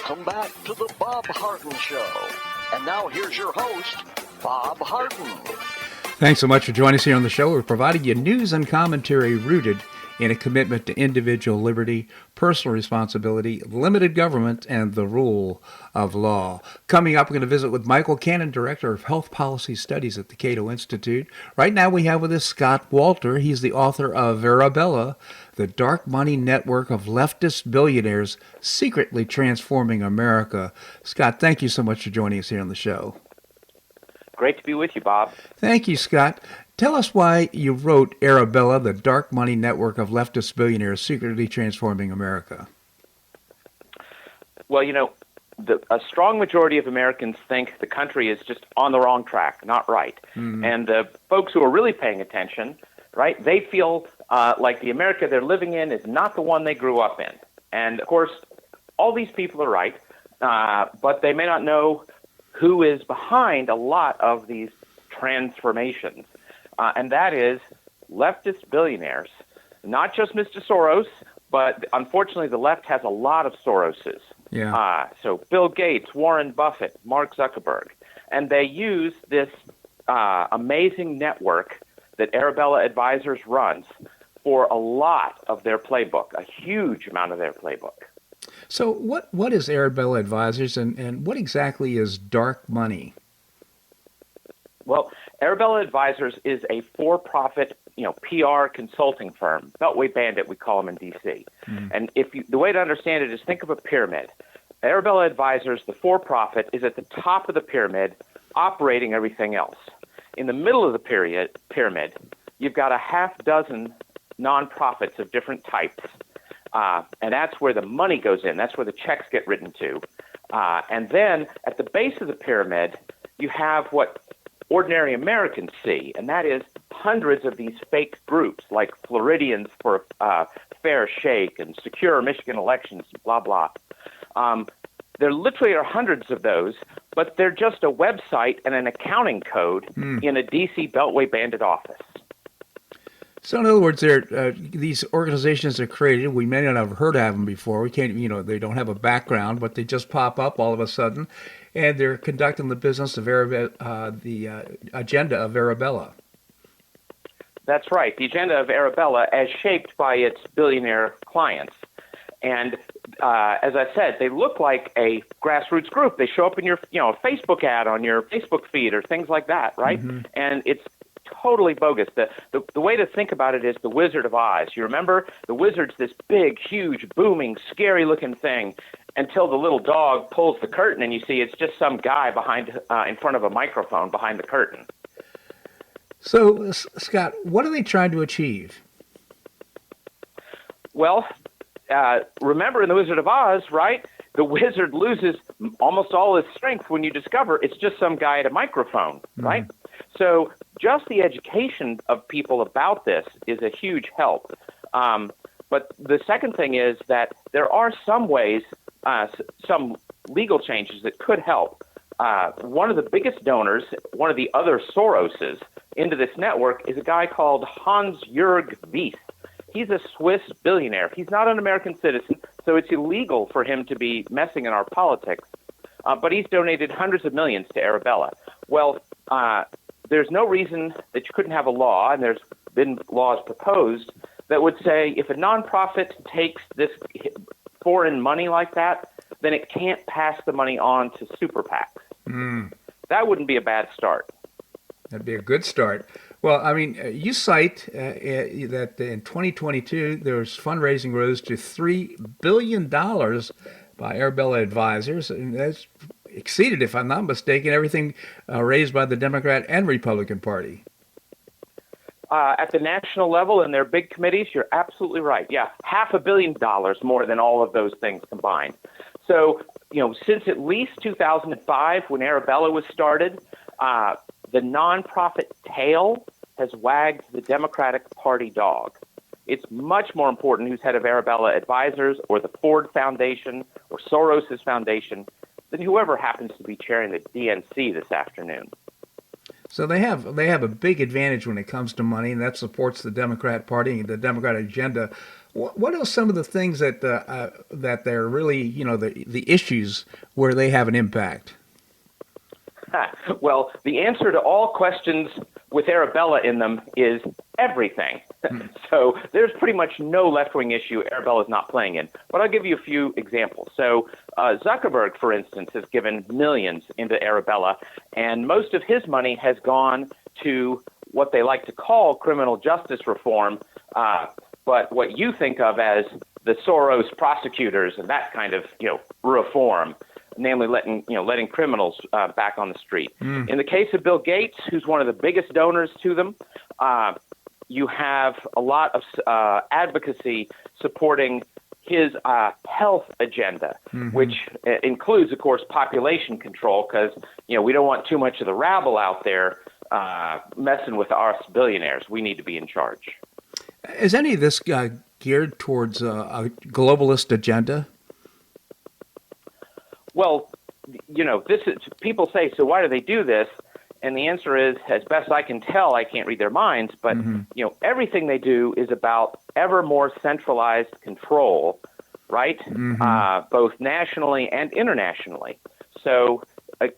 Welcome back to the Bob Harden Show. And now here's your host, Bob Harden. Thanks so much for joining us here on the show. We're providing you news and commentary rooted in a commitment to individual liberty, personal responsibility, limited government, and the rule of law. Coming up, we're going to visit with Michael Cannon, Director of Health Policy Studies at the Cato Institute. Right now we have with us Scott Walter. He's the author of Arabella, the dark money network of leftist billionaires secretly transforming America. Scott, thank you so much for joining us here on the show. Great to be with you, Bob. Thank you, Scott. Tell us why you wrote Arabella, the dark money network of leftist billionaires secretly transforming America. Well, you know, a strong majority of Americans think the country is just on the wrong track, not right. Mm-hmm. And the folks who are really paying attention, right, they feel like the America they're living in is not the one they grew up in. And, of course, all these people are right, but they may not know who is behind a lot of these transformations. And that is leftist billionaires, not just Mr. Soros, but unfortunately the left has a lot of Soroses. Yeah. So Bill Gates, Warren Buffett, Mark Zuckerberg, and they use this amazing network that Arabella Advisers runs for a lot of their playbook, a huge amount of their playbook. So what is Arabella Advisers and what exactly is dark money? Well, Arabella Advisers is a for-profit, PR consulting firm. Beltway Bandit, we call them in D.C. Mm. And the way to understand it is think of a pyramid. Arabella Advisers, the for-profit, is at the top of the pyramid, operating everything else. In the middle of the pyramid, you've got a half dozen nonprofits of different types, and that's where the money goes in. That's where the checks get written to. And then at the base of the pyramid, you have what ordinary Americans see, and that is hundreds of these fake groups like Floridians for Fair Shake and Secure Michigan Elections, blah, blah. There literally are hundreds of those, but they're just a website and an accounting code in a D.C. Beltway Bandit office. So in other words, these organizations are created. We may not have heard of them before. We can't, they don't have a background, but they just pop up all of a sudden, and they're conducting the business of the agenda of Arabella. That's right, the agenda of Arabella as shaped by its billionaire clients. And as I said, they look like a grassroots group. They show up in your, a Facebook ad on your Facebook feed or things like that, right? Mm-hmm. And it's totally bogus. The way to think about it is the Wizard of Oz. You remember the wizard's this big, huge, booming, scary-looking thing until the little dog pulls the curtain and you see it's just some guy in front of a microphone behind the curtain. So, Scott, what are they trying to achieve? Well, remember in the Wizard of Oz, right? The wizard loses almost all his strength when you discover it's just some guy at a microphone, right? So just the education of people about this is a huge help. But the second thing is that there are some ways, some legal changes that could help. One of the biggest donors, one of the other Soroses into this network is a guy called Hans-Jörg Wyss. He's a Swiss billionaire. He's not an American citizen, so it's illegal for him to be messing in our politics. But he's donated hundreds of millions to Arabella. Well, there's no reason that you couldn't have a law, and there's been laws proposed, that would say if a nonprofit takes this foreign money like that, then it can't pass the money on to super PACs. That wouldn't be a bad start. That'd be a good start. Well, I mean, you cite that in 2022, there's fundraising rose to $3 billion by Arabella Advisers, and that's exceeded, if I'm not mistaken, everything raised by the Democrat and Republican Party. At the national level in their big committees, you're absolutely right. Yeah, $500 million more than all of those things combined. So, since at least 2005, when Arabella was started, the nonprofit tail has wagged the Democratic Party dog. It's much more important who's head of Arabella Advisers or the Ford Foundation or Soros' foundation than whoever happens to be chairing the DNC this afternoon. So they have a big advantage when it comes to money, and that supports the Democrat Party and the Democratic agenda. What are some of the things that they're really, the issues where they have an impact? Well, the answer to all questions with Arabella in them is everything. So there's pretty much no left-wing issue Arabella's not playing in. But I'll give you a few examples. So Zuckerberg, for instance, has given millions into Arabella, and most of his money has gone to what they like to call criminal justice reform, but what you think of as the Soros prosecutors and that kind of reform, namely letting criminals back on the street. In the case of Bill Gates, who's one of the biggest donors to them, you have a lot of advocacy supporting his health agenda, which includes, of course, population control, because we don't want too much of the rabble out there messing with us billionaires. We need to be in charge. Is any of this geared towards a globalist agenda? Well, this is, people say, so why do they do this? And the answer is, as best I can tell, I can't read their minds, but everything they do is about ever more centralized control, right? Both nationally and internationally. So,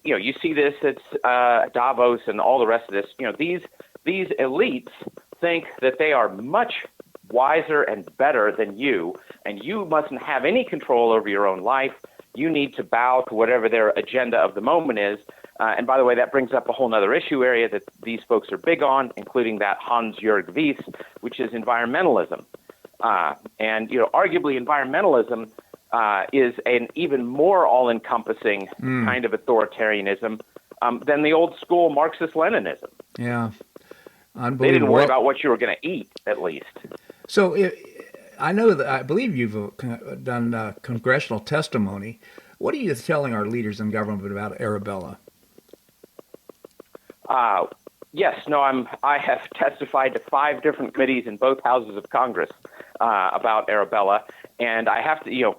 you see this at Davos and all the rest of this. These elites think that they are much wiser and better than you, and you mustn't have any control over your own life. You need to bow to whatever their agenda of the moment is. And by the way, that brings up a whole other issue area that these folks are big on, including that Hans-Jörg Wyss, which is environmentalism. And arguably environmentalism is an even more all-encompassing kind of authoritarianism than the old school Marxist-Leninism. Yeah, unbelievable. They didn't worry about what you were going to eat, at least. So I believe you've done congressional testimony. What are you telling our leaders in government about Arabella? Yes, no, I have testified to 5 different committees in both houses of Congress about Arabella, and I have to, you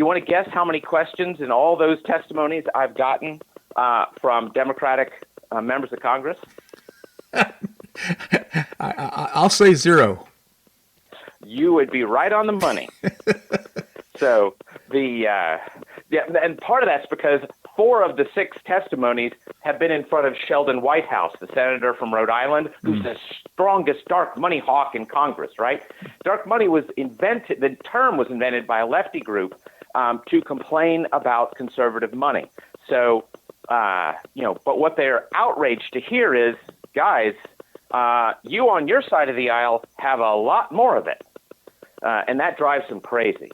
want to guess how many questions in all those testimonies I've gotten from Democratic members of Congress? I'll say 0. You would be right on the money. So and part of that's because 4 of the 6 testimonies have been in front of Sheldon Whitehouse, the senator from Rhode Island, who's the strongest dark money hawk in Congress, right? Dark money the term was invented by a lefty group to complain about conservative money. So, but what they're outraged to hear is, guys, you on your side of the aisle have a lot more of it. And that drives them crazy.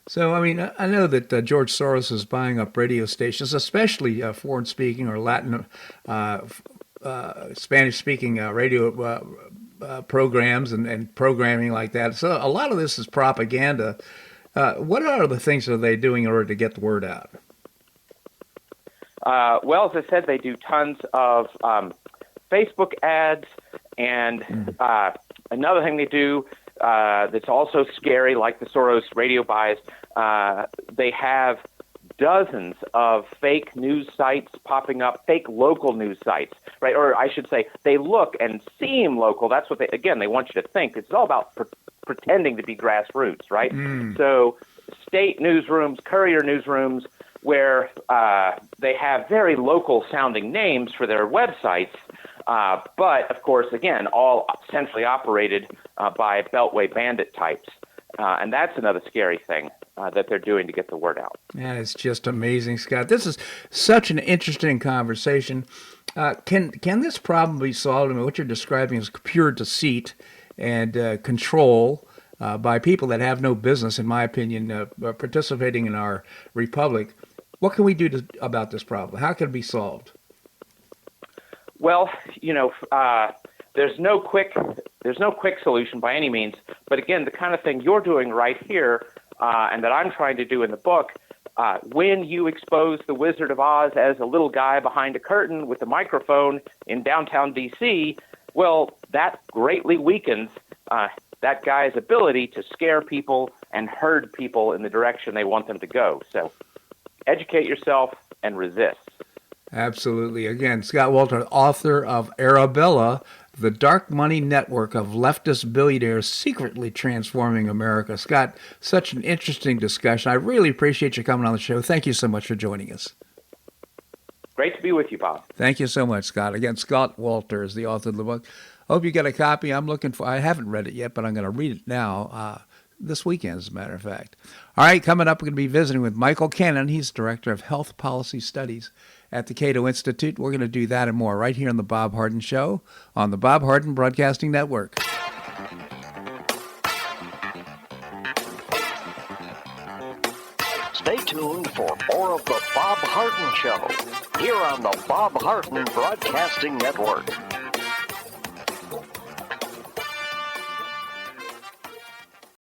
So, I know that George Soros is buying up radio stations, especially foreign-speaking or Latin, Spanish-speaking radio programs and programming like that. So a lot of this is propaganda. What are the things that they doing in order to get the word out? Well, as I said, they do tons of Facebook ads, and another thing they do that's also scary, like the Soros radio buys, they have dozens of fake news sites popping up, fake local news sites, right? Or I should say, they look and seem local. That's what they want you to think. It's all about pretending to be grassroots, right? So state newsrooms, courier newsrooms, where they have very local sounding names for their websites, but of course, again, all centrally operated by Beltway bandit types. And that's another scary thing that they're doing to get the word out. Yeah, it's just amazing, Scott. This is such an interesting conversation. Can this problem be solved? What you're describing is pure deceit and control by people that have no business, in my opinion, participating in our republic. What can we do about this problem? How can it be solved? Well, there's no quick solution by any means. But again, the kind of thing you're doing right here, and that I'm trying to do in the book, when you expose the Wizard of Oz as a little guy behind a curtain with a microphone in downtown D.C., well, that greatly weakens that guy's ability to scare people and herd people in the direction they want them to go. So educate yourself and resist. Absolutely. Again, Scott Walter, author of Arabella, The Dark Money Network of Leftist Billionaires Secretly Transforming America. Scott, such an interesting discussion. I really appreciate you coming on the show. Thank you so much for joining us. Great to be with you, Bob. Thank you so much, Scott. Again, Scott Walter is the author of the book. Hope you get a copy. I haven't read it yet, but I'm going to read it now. This weekend, as a matter of fact. All right, coming up, we're going to be visiting with Michael Cannon. He's Director of Health Policy Studies at the Cato Institute. We're going to do that and more right here on The Bob Harden Show on the Bob Harden Broadcasting Network. Stay tuned for more of The Bob Harden Show here on the Bob Harden Broadcasting Network.